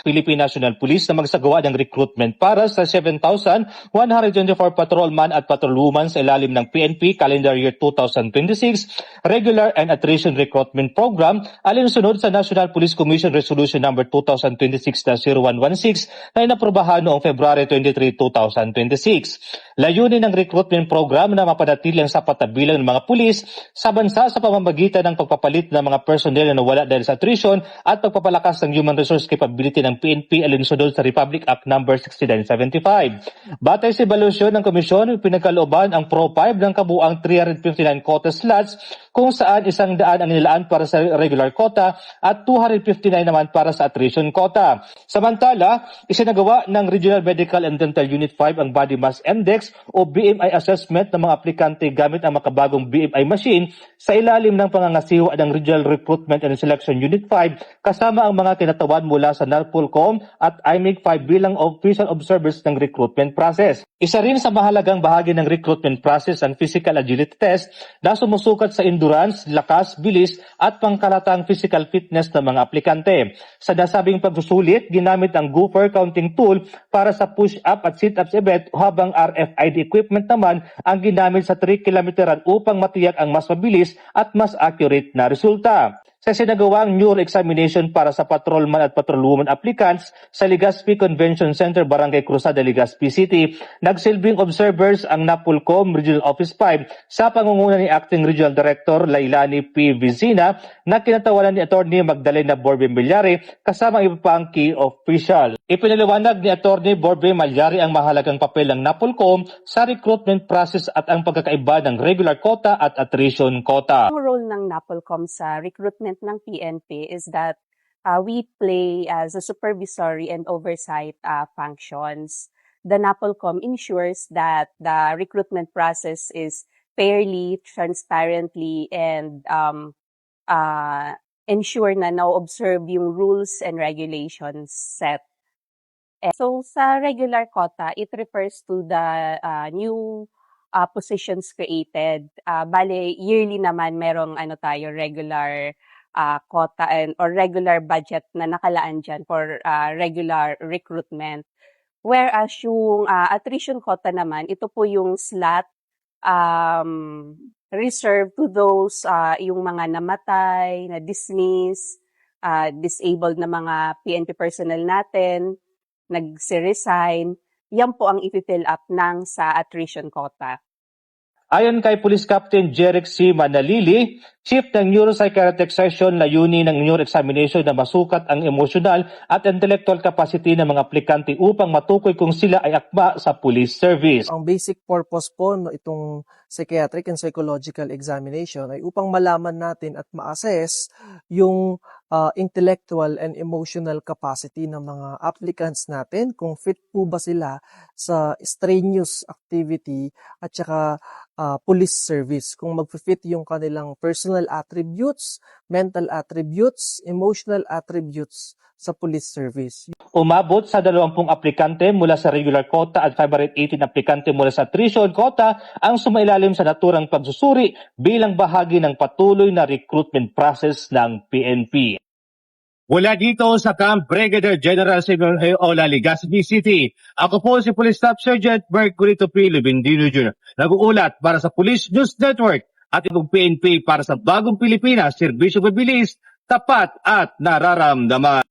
Philippine National Police na magsagawa ng recruitment para sa 7,124 patrolman at patrolwoman sa ilalim ng PNP Calendar Year 2026 Regular and Attrition Recruitment Program alinsunod sa National Police Commission Resolution No. 2026-0116 na inaprobahan noong February 23, 2026. Layunin ng recruitment program na mapanatili ang sapat na bilang ng mga pulis sa bansa sa pamamagitan ng pagpapalit ng mga personnel na nawala dahil sa attrition at pagpapalakas ng human resource capability ng PNP alinsunod sa Republic Act No. 6975. Batay sa evaluasyon ng komisyon, pinagkalooban ang Pro 5 ng kabuang 359 quota slots kung saan 100 ang nilaan para sa regular quota at 259 naman para sa attrition quota. Samantala, isinagawa ng Regional Medical and Dental Unit 5 ang Body Mass Index o BMI assessment ng mga aplikante gamit ang makabagong BMI machine sa ilalim ng pangangasiwa ng Regional Recruitment and Selection Unit 5 kasama ang mga kinatawan mula sa NARPOLCOM at IMIG 5 bilang official observers ng recruitment process. Isa rin sa mahalagang bahagi ng recruitment process ang physical agility test na sumusukat sa endurance, lakas, bilis at pangkalatang physical fitness ng mga aplikante. Sa nasabing pagsusulit, ginamit ang Gopher counting tool para sa push-up at sit-ups event habang RFID equipment naman ang ginamit sa 3 kilometeran upang matiyak ang mas mabilis at mas accurate na resulta. Sa sinagawang neural examination para sa patrolman at patrolwoman applicants sa Legazpi Convention Center, Barangay Cruzada, Legazpi City, nagsilbing observers ang NAPOLCOM Regional Office 5 sa pangunguna ni Acting Regional Director Lailani P. Vizina na kinatawanan ni Atty. Magdalena Borbe Malyari kasama ang iba pang key official. Ipinaliwanag ni Atty. Borbe Malyari ang mahalagang papel ng NAPOLCOM sa recruitment process at ang pagkakaiba ng regular quota at attrition quota. Ang role ng NAPOLCOM sa recruitment ng PNP is that we play as a supervisory and oversight functions. The NAPOLCOM ensures that the recruitment process is fairly, transparently, and ensure na na-observe yung rules and regulations set. So sa regular quota, it refers to the new positions created. Bale, yearly naman merong regular quota or regular budget na nakalaan dyan for regular recruitment. Whereas yung attrition quota naman, ito po yung slot reserved to those yung mga namatay, na-dismiss, disabled na mga PNP personnel natin, nag-resign. Yan po ang i-fill up ng sa attrition quota. Ayon kay Police Captain Jeric C. Manalili, Chief ng Neuropsychiatric Section, layunin ng neuro examination na masukat ang emosyonal at intellectual capacity ng mga aplikante upang matukoy kung sila ay akma sa police service. Ang basic purpose po itong psychiatric and psychological examination ay upang malaman natin at ma-assess yung intellectual and emotional capacity ng mga applicants natin, kung fit po ba sila sa strenuous activity at saka police service, kung mag-fit yung kanilang personal attributes, mental attributes, emotional attributes sa police service. Umabot sa 20 aplikante mula sa regular quota at 518 aplikante mula sa attrition quota ang sumailalim sa naturang pagsusuri bilang bahagi ng patuloy na recruitment process ng PNP. Mula dito sa Camp Brigadier General Simeon Ola, Legazpi City, ako po si Police Staff Sergeant Mercurito P. Lubindino Jr. Nag-uulat para sa Police News Network at ibang PNP para sa Bagong Pilipinas, serbisyo mabilis, tapat at nararamdaman.